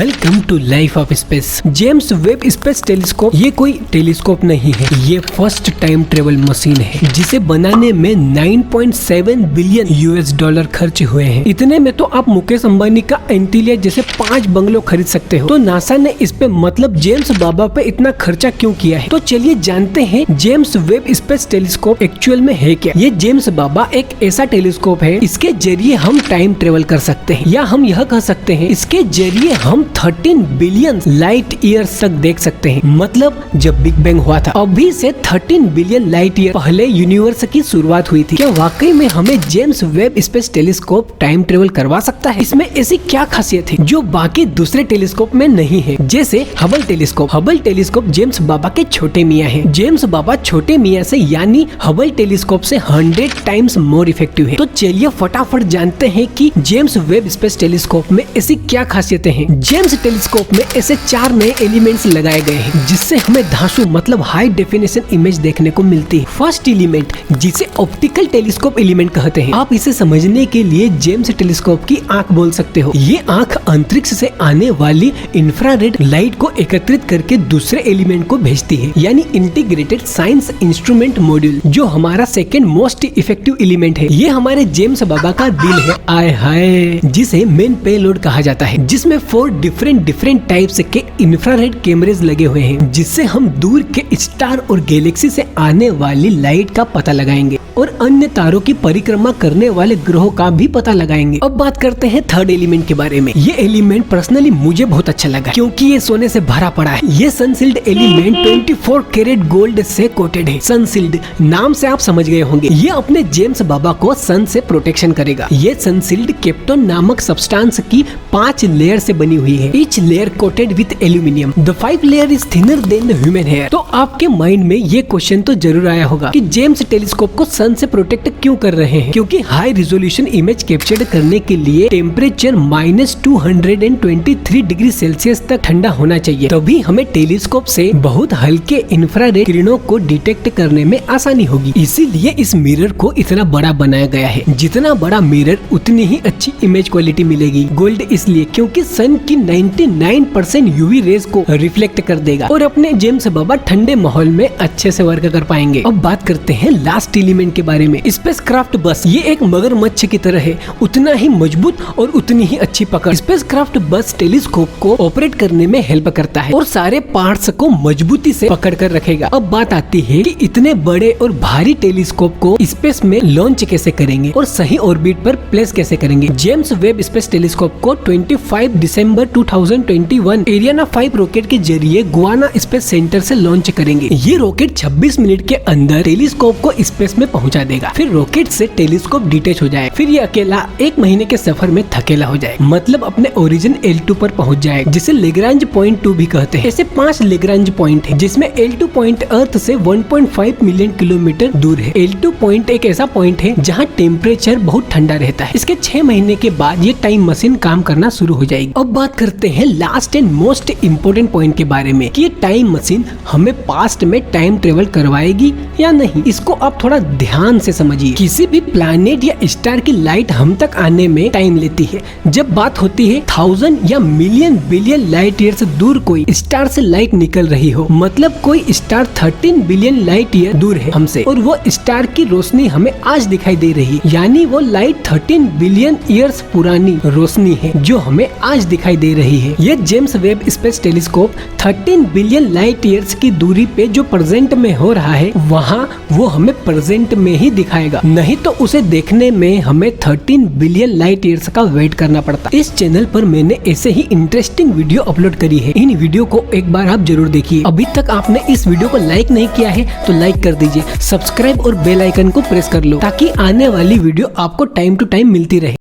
Welcome to life of space. James Webb space telescope ये कोई telescope नहीं है, ये फर्स्ट टाइम ट्रेवल मशीन है जिसे बनाने में 9.7 बिलियन $US खर्च हुए हैं। इतने में तो आप मुकेश अंबानी का एंटीलिया जैसे 5 बंगलों खरीद सकते हो। तो नासा ने इस पे मतलब जेम्स बाबा पे इतना खर्चा क्यों किया है? तो चलिए जानते हैं James Webb space telescope actual में है क्या। ये जेम्स बाबा एक ऐसा टेलीस्कोप है, इसके जरिए हम टाइम ट्रेवल कर सकते हैं, या हम यह कह सकते हैं इसके जरिए हम 13 बिलियन लाइट ईयर्स तक देख सकते हैं। मतलब जब बिग बैंग हुआ था अभी से 13 बिलियन लाइट ईयर पहले यूनिवर्स की शुरुआत हुई थी। क्या वाकई में हमें James Webb space telescope time travel करवा सकता है? इसमें ऐसी क्या खासियत है जो बाकी दूसरे टेलीस्कोप में नहीं है? जैसे हबल टेलीस्कोप जेम्स बाबा के छोटे मियाँ है। जेम्स बाबा छोटे मियाँ से यानी हबल टेलीस्कोप से 100 टाइम्स मोर इफेक्टिव है। तो चलिए फटाफट जानते हैं कि जेम्स वेब स्पेस टेलीस्कोप में ऐसी क्या खासियतें हैं। जेम्स टेलीस्कोप में ऐसे 4 नए एलिमेंट्स लगाए गए हैं जिससे हमें धांसू मतलब हाई डेफिनेशन इमेज देखने को मिलती है। फर्स्ट एलिमेंट जिसे ऑप्टिकल टेलीस्कोप एलिमेंट कहते हैं। आप इसे समझने के लिए जेम्स टेलीस्कोप की आंख बोल सकते हो। ये आंख अंतरिक्ष से आने वाली इंफ्रारेड लाइट को एकत्रित करके दूसरे एलिमेंट को भेजती है, यानी इंटीग्रेटेड साइंस इंस्ट्रूमेंट मॉड्यूल, जो हमारा सेकेंड मोस्ट इफेक्टिव एलिमेंट है। ये हमारे जेम्स बाबा का दिल है, आय हाय, जिसे मेन पेलोड कहा जाता है, जिसमें 4 डिफरेंट टाइप्स के इंफ्रारेड कैमरेज लगे हुए हैं, जिससे हम दूर के स्टार और गैलेक्सी से आने वाली लाइट का पता लगाएंगे और अन्य तारों की परिक्रमा करने वाले ग्रहों का भी पता लगाएंगे। अब बात करते हैं थर्ड एलिमेंट के बारे में। ये एलिमेंट पर्सनली मुझे बहुत अच्छा लगा क्योंकि ये सोने से भरा पड़ा है। ये सनशील्ड एलिमेंट 24 कैरेट गोल्ड से कोटेड है। सनशील्ड नाम से आप समझ गए होंगे, ये अपने जेम्स बाबा को सन से प्रोटेक्शन करेगा। ये सनशील्ड केप्टोन नामक सब्सटेंस की 5 लेयर से बनी हुई है। Each layer coated with aluminium. The 5 layer is thinner than the human hair. तो आपके माइंड में ये क्वेश्चन तो जरूर आया होगा कि जेम्स टेलीस्कोप को सन से प्रोटेक्ट क्यों कर रहे हैं? क्योंकि हाई रिजोल्यूशन इमेज कैप्चर करने के लिए टेम्परेचर -223 डिग्री सेल्सियस तक ठंडा होना चाहिए, तभी हमें टेलीस्कोप से बहुत हल्के इंफ्रारेड किरणों को डिटेक्ट करने में आसानी होगी। इसीलिए इस मिरर को इतना बड़ा बनाया गया है। जितना बड़ा मिरर उतनी ही अच्छी इमेज क्वालिटी मिलेगी। गोल्ड इसलिए क्योंकि सन की 99% यूवी रेज को रिफ्लेक्ट कर देगा और अपने जेम्स बाबा ठंडे माहौल में अच्छे से वर्क कर पाएंगे। अब बात करते हैं लास्ट एलिमेंट के बारे में, स्पेसक्राफ्ट बस। ये एक मगरमच्छ की तरह है, उतना ही मजबूत और उतनी ही अच्छी पकड़। स्पेसक्राफ्ट बस टेलीस्कोप को ऑपरेट करने में हेल्प करता है और सारे पार्ट्स को मजबूती से पकड़ कर रखेगा। अब बात आती है कि इतने बड़े और भारी टेलीस्कोप को स्पेस में लॉन्च कैसे करेंगे और सही ऑर्बिट पर प्लेस कैसे करेंगे। जेम्स वेब स्पेस टेलीस्कोप को 25 दिसंबर 2021 एरियाना 5 रॉकेट के जरिए गुआना स्पेस सेंटर से लॉन्च करेंगे। ये रॉकेट 26 मिनट के अंदर टेलीस्कोप को स्पेस में पहुंचा देगा। फिर रॉकेट से टेलीस्कोप डिटेच हो जाए। फिर ये अकेला 1 महीने के सफर में थकेला हो जाए, मतलब अपने ओरिजिन L2 पर पहुंच जाए, जिसे लेग्रांज पॉइंट 2 भी कहते हैं। ऐसे 5 लेग्रांज पॉइंट है, जिसमें L2 पॉइंट अर्थ से 1.5 मिलियन किलोमीटर दूर है। L2 पॉइंट एक ऐसा पॉइंट है जहाँ टेम्परेचर बहुत ठंडा रहता है। इसके 6 महीने के बाद ये टाइम मशीन काम करना शुरू हो जाएगी। अब बात करते हैं last and most important point के बारे में कि ये टाइम मशीन हमें पास्ट में टाइम ट्रेवल करवाएगी या नहीं। इसको आप थोड़ा ध्यान से समझिए। किसी भी प्लैनेट या स्टार की लाइट हम तक आने में टाइम लेती है। जब बात होती है 1000 या मिलियन बिलियन लाइट ईयर से दूर कोई स्टार से लाइट निकल रही हो, मतलब कोई स्टार 13 बिलियन लाइट ईयर दूर है हमसे और वो स्टार की रोशनी हमें आज दिखाई दे रही है, यानी वो लाइट 13 बिलियन ईयर्स पुरानी रोशनी है जो हमें आज दिखाई दे रही है। ये James Webb space telescope 13 billion light years की दूरी पे जो प्रेजेंट में हो रहा है वहाँ वो हमें प्रेजेंट में ही दिखाएगा, नहीं तो उसे देखने में हमें 13 बिलियन लाइट ईयर्स का वेट करना पड़ता। इस चैनल पर मैंने ऐसे ही इंटरेस्टिंग वीडियो अपलोड करी है, इन वीडियो को एक बार आप जरूर देखिए। अभी तक आपने इस वीडियो को लाइक नहीं किया है तो लाइक कर दीजिए, सब्सक्राइब और बेल आइकन को प्रेस कर लो ताकि आने वाली वीडियो आपको टाइम टू टाइम मिलती रहे।